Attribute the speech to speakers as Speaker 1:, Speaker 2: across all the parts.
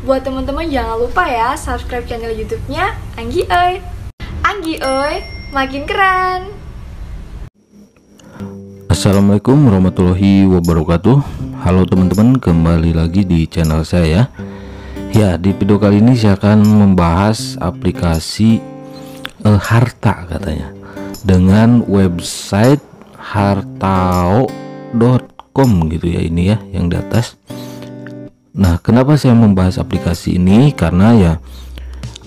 Speaker 1: Buat teman-teman jangan lupa ya subscribe channel YouTube-nya Anggi Oi. Anggi Oi, makin keren.
Speaker 2: Assalamualaikum warahmatullahi wabarakatuh. Halo teman-teman, kembali lagi di channel saya. Ya, di video kali ini saya akan membahas aplikasi harta katanya dengan website hartao.com gitu ya, ini ya yang di atas. Nah, kenapa saya membahas aplikasi ini? Karena ya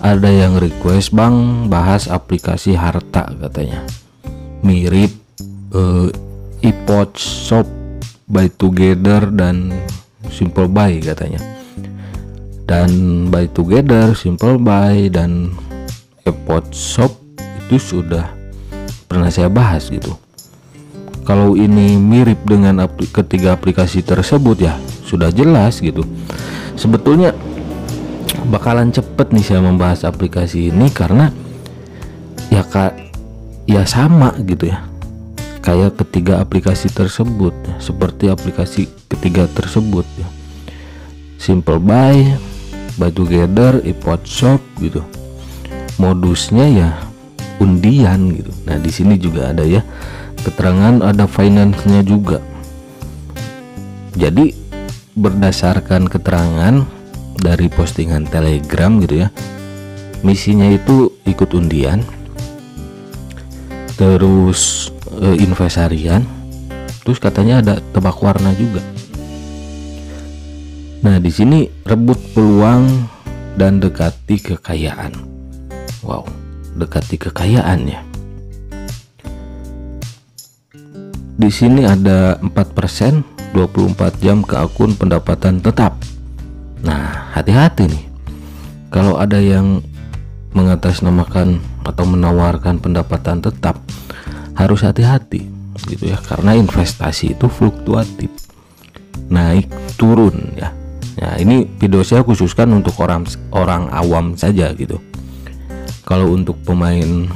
Speaker 2: ada yang request, "Bang, bahas aplikasi harta," katanya. Mirip iPod Shop, Buy Together dan Simple Buy katanya. Dan Buy Together, Simple Buy dan iPod Shop itu sudah pernah saya bahas gitu. Kalau ini mirip dengan ketiga aplikasi tersebut ya sudah jelas gitu. Sebetulnya bakalan cepet nih saya membahas aplikasi ini karena ya sama gitu ya kayak ketiga aplikasi tersebut, seperti aplikasi ketiga tersebut ya. Simple Buy, Buy Together, iPod Shop gitu. Modusnya ya undian gitu. Nah, di sini juga ada ya keterangan, ada finance-nya juga. Jadi berdasarkan keterangan dari postingan Telegram gitu ya, misinya itu ikut undian, terus invest harian, terus katanya ada tebak warna juga. Nah, di sini rebut peluang dan dekati kekayaan. Wow, dekati kekayaan ya. Di sini ada 4%, 24 jam ke akun pendapatan tetap. Nah, hati-hati nih kalau ada yang mengatasnamakan atau menawarkan pendapatan tetap, harus hati-hati gitu ya, karena investasi itu fluktuatif, naik turun ya. Nah, ini video saya khususkan untuk orang awam saja gitu. Kalau untuk pemain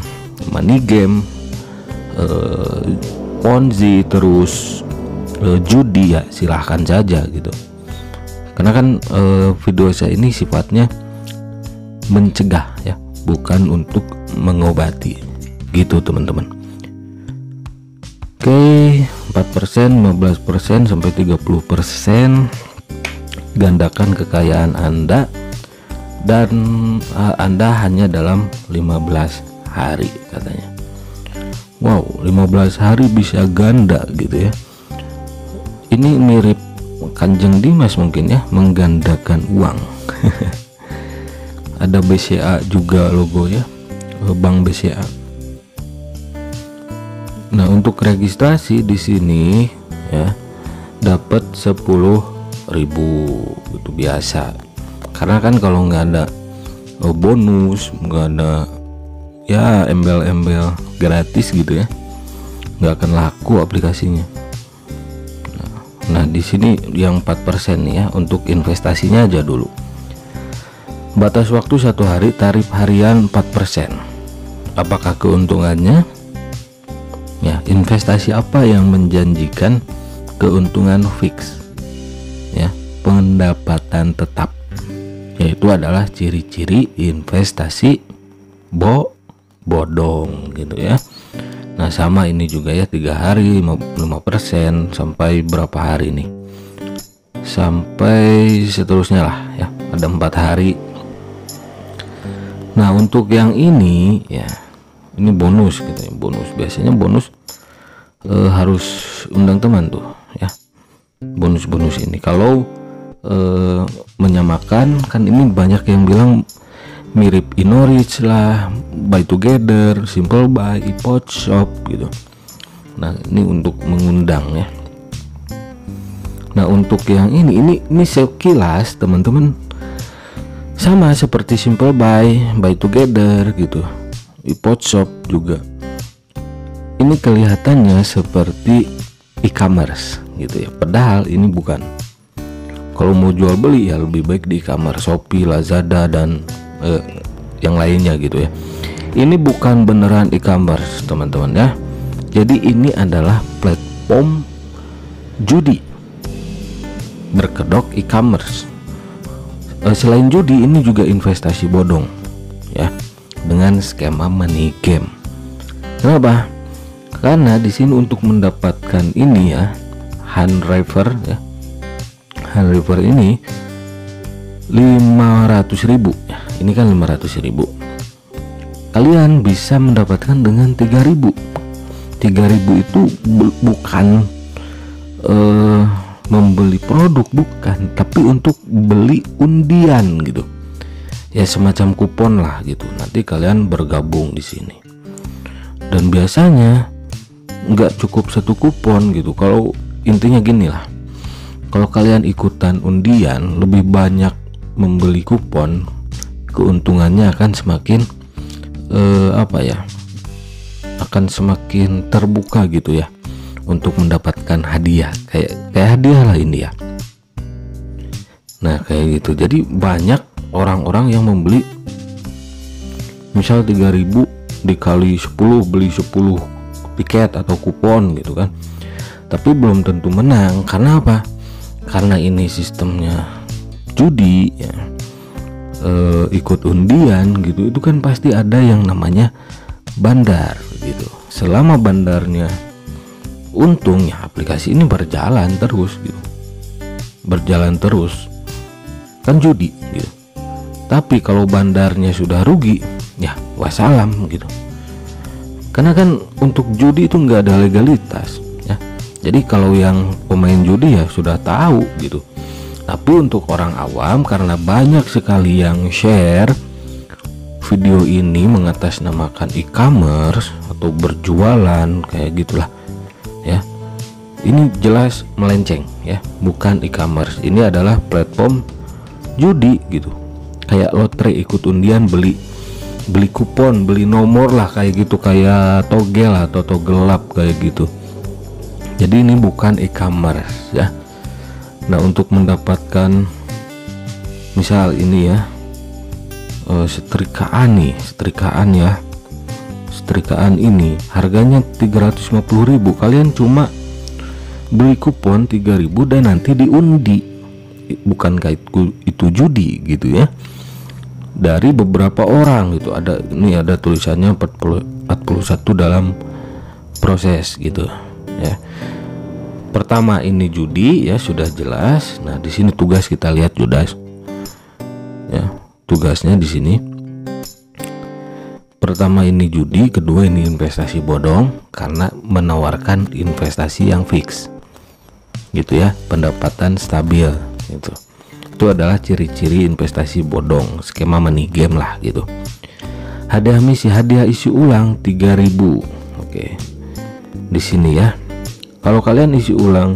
Speaker 2: money game, Ponzi, terus judi ya silahkan saja gitu. Karena kan video saya ini sifatnya mencegah ya, bukan untuk mengobati gitu teman-teman. Oke, 4%, 15% sampai 30%. Gandakan kekayaan Anda dan Anda hanya dalam 15 hari katanya. Wow, 15 hari bisa ganda gitu ya. Ini mirip Kanjeng Dimas mungkin ya, menggandakan uang. Ada BCA juga logo ya, Bank BCA. Nah, untuk registrasi di sini ya dapat 10.000 itu biasa. Karena kan kalau nggak ada bonus, nggak ada ya embel-embel gratis gitu ya, nggak akan laku aplikasinya. Nah, di sini yang 4% nih ya, untuk investasinya aja dulu. Batas waktu 1 hari, tarif harian 4%. Apakah keuntungannya? Ya, investasi apa yang menjanjikan keuntungan fix? Ya, pendapatan tetap. Yaitu adalah ciri-ciri investasi bodong gitu ya. Nah, sama ini juga ya, 3 hari 5% sampai berapa hari nih, sampai seterusnya lah ya, ada 4 hari. Nah, untuk yang ini ya, ini bonus gitu ya, bonus biasanya bonus harus undang teman tuh ya. Bonus ini kalau menyamakan kan, ini banyak yang bilang mirip InnoRich lah, Buy Together, Simple Buy, iPod Shop gitu. Nah, ini untuk mengundang ya. Nah, untuk yang ini sekilas teman-teman sama seperti Simple Buy, Buy Together gitu, iPod Shop juga. Ini kelihatannya seperti e-commerce gitu ya, padahal ini bukan. Kalau mau jual beli ya lebih baik di e-commerce, Shopee, Lazada dan yang lainnya gitu ya. Ini bukan beneran e-commerce teman-teman ya. Jadi ini adalah platform judi berkedok e-commerce. Selain judi, ini juga investasi bodong ya, dengan skema money game. Kenapa? Karena di sini untuk mendapatkan ini ya, hand river ya, hand river ini 500.000 ya. Ini kan 500.000. Kalian bisa mendapatkan dengan 3.000. 3.000 itu bukan membeli produk, bukan, tapi untuk beli undian gitu. Ya semacam kupon lah gitu. Nanti kalian bergabung di sini. Dan biasanya nggak cukup satu kupon gitu. Kalau intinya gini lah, kalau kalian ikutan undian, lebih banyak membeli kupon, keuntungannya akan semakin akan semakin terbuka gitu ya, untuk mendapatkan hadiah, kayak hadiah lah ini ya. Nah kayak gitu. Jadi banyak orang-orang yang membeli misal 3.000 dikali 10, beli 10 tiket atau kupon gitu kan, tapi belum tentu menang. Karena apa? Karena ini sistemnya judi ya, ikut undian gitu, itu kan pasti ada yang namanya bandar gitu. Selama bandarnya untung ya, aplikasi ini berjalan terus gitu, berjalan terus, kan judi gitu. Tapi kalau bandarnya sudah rugi ya wassalam gitu. Karena kan untuk judi itu nggak ada legalitas ya. Jadi kalau yang pemain judi ya sudah tahu gitu. Tapi untuk orang awam, karena banyak sekali yang share video ini mengatasnamakan e-commerce atau berjualan kayak gitulah ya, ini jelas melenceng ya, bukan e-commerce. Ini adalah platform judi gitu, kayak lotre, ikut undian, beli kupon, beli nomor lah kayak gitu, kayak togel atau togelap kayak gitu. Jadi ini bukan e-commerce ya. Nah untuk mendapatkan misal ini ya, setrikaan ya, setrikaan ini harganya 350.000, kalian cuma beli kupon 3.000 dan nanti diundi. Bukan kayak itu judi gitu ya, dari beberapa orang gitu. Ada tulisannya 41 dalam proses gitu ya. Pertama ini judi ya, sudah jelas. Nah di sini tugas kita lihat jelas ya, tugasnya di sini. Pertama ini judi, kedua ini investasi bodong karena menawarkan investasi yang fix gitu ya, pendapatan stabil gitu. Itu adalah ciri-ciri investasi bodong, skema money game lah gitu. Hadiah misi, hadiah isi ulang 3.000. Oke. Di sini ya. Kalau kalian isi ulang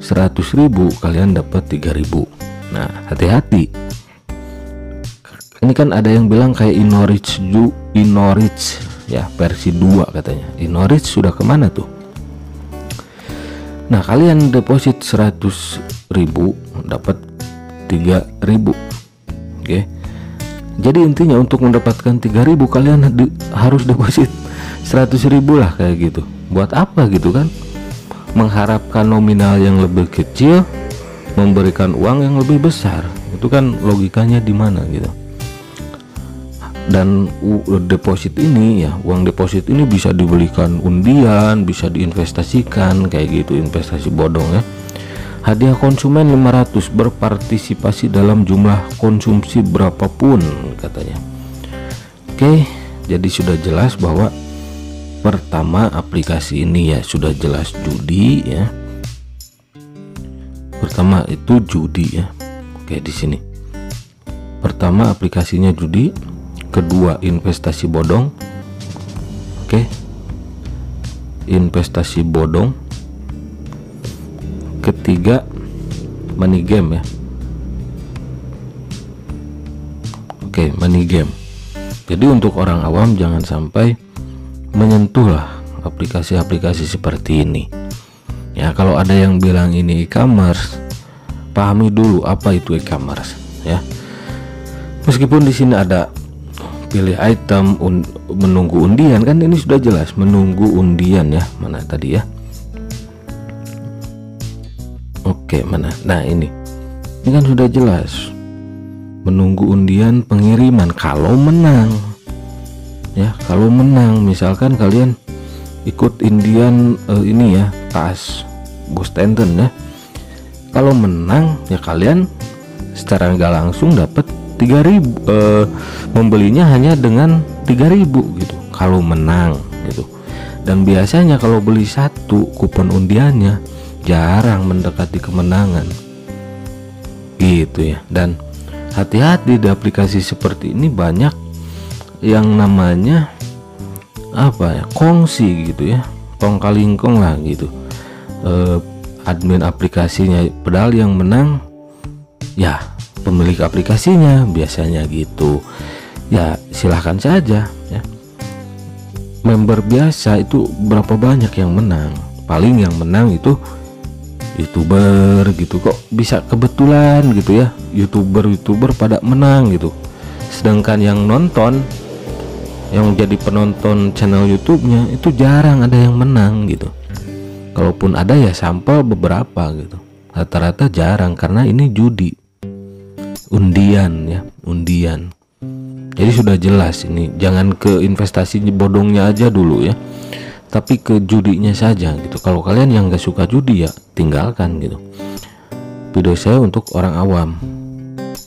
Speaker 2: 100.000, kalian dapat 3.000. Nah, hati-hati. Ini kan ada yang bilang kayak Inorich ya, versi 2 katanya. Inorich sudah kemana tuh? Nah, kalian deposit 100.000 dapat 3.000. Oke. Jadi intinya untuk mendapatkan 3.000 kalian harus deposit 100.000 lah kayak gitu. Buat apa gitu kan? Mengharapkan nominal yang lebih kecil, memberikan uang yang lebih besar. Itu kan logikanya di mana gitu. Dan deposit ini ya, uang deposit ini bisa dibelikan undian, bisa diinvestasikan kayak gitu, investasi bodong ya. Hadiah konsumen 500, berpartisipasi dalam jumlah konsumsi berapapun katanya. Oke, jadi sudah jelas bahwa pertama aplikasi ini ya sudah jelas judi ya. Pertama itu judi ya. Oke, di sini. Pertama aplikasinya judi, kedua investasi bodong. Oke. Investasi bodong. Ketiga money game ya. Oke, money game. Jadi untuk orang awam jangan sampai menyentuhlah aplikasi-aplikasi seperti ini ya. Kalau ada yang bilang ini e-commerce, pahami dulu apa itu e-commerce ya. Meskipun di sini ada pilih item, menunggu undian, kan ini sudah jelas menunggu undian ya. Mana tadi ya? Oke, mana? Nah ini kan sudah jelas menunggu undian pengiriman kalau menang. Ya, kalau menang misalkan kalian ikut undian ini ya, tas Bos Tenten ya. Kalau menang ya kalian secara nggak langsung dapat 3.000, membelinya hanya dengan 3.000 gitu kalau menang gitu. Dan biasanya kalau beli satu kupon undiannya jarang mendekati kemenangan gitu ya. Dan hati-hati di aplikasi seperti ini, banyak yang namanya apa ya, kongsi gitu ya, kong kalingkong lah gitu, admin aplikasinya, padahal yang menang ya pemilik aplikasinya biasanya gitu ya. Silahkan saja ya, member biasa itu berapa banyak yang menang, paling yang menang itu YouTuber gitu. Kok bisa kebetulan gitu ya, YouTuber pada menang gitu, sedangkan yang nonton, yang jadi penonton channel YouTube-nya itu jarang ada yang menang gitu. Kalaupun ada ya sampel beberapa gitu, rata-rata jarang karena ini judi, undian ya, undian. Jadi sudah jelas ini, jangan ke investasi bodongnya aja dulu ya, tapi ke judinya saja gitu. Kalau kalian yang gak suka judi ya tinggalkan gitu. Video saya untuk orang awam.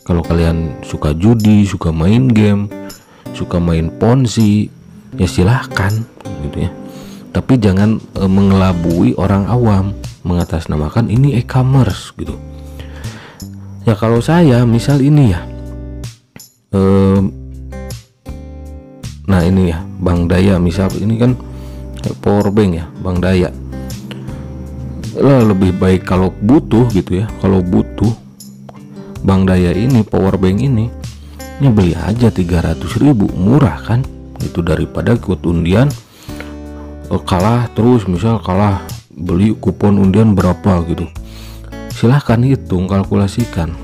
Speaker 2: Kalau kalian suka judi, suka main game, suka main ponzi, ya silahkan gitu ya. Tapi jangan mengelabui orang awam, mengatasnamakan ini e-commerce gitu. Ya kalau saya misal ini ya, nah ini ya Bank Daya misal, ini kan power bank ya Bank Daya. Lebih baik kalau butuh gitu ya, kalau butuh Bank Daya ini, power bank ini, ya beli aja 300.000, murah kan itu, daripada ikut undian kalah terus. Misal kalah, beli kupon undian berapa gitu, silahkan hitung, kalkulasikan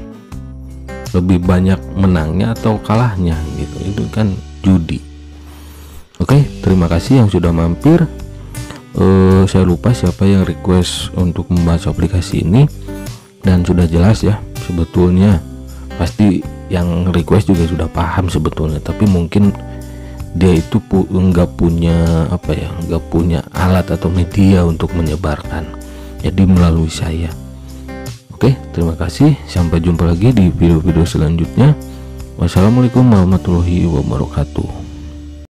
Speaker 2: lebih banyak menangnya atau kalahnya gitu, itu kan judi. Oke, terima kasih yang sudah mampir. Saya lupa siapa yang request untuk membahas aplikasi ini, dan sudah jelas ya, sebetulnya pasti yang request juga sudah paham sebetulnya, tapi mungkin dia itu nggak punya apa ya, nggak punya alat atau media untuk menyebarkan, jadi melalui saya. Oke, terima kasih, sampai jumpa lagi di video-video selanjutnya. Wassalamualaikum warahmatullahi wabarakatuh.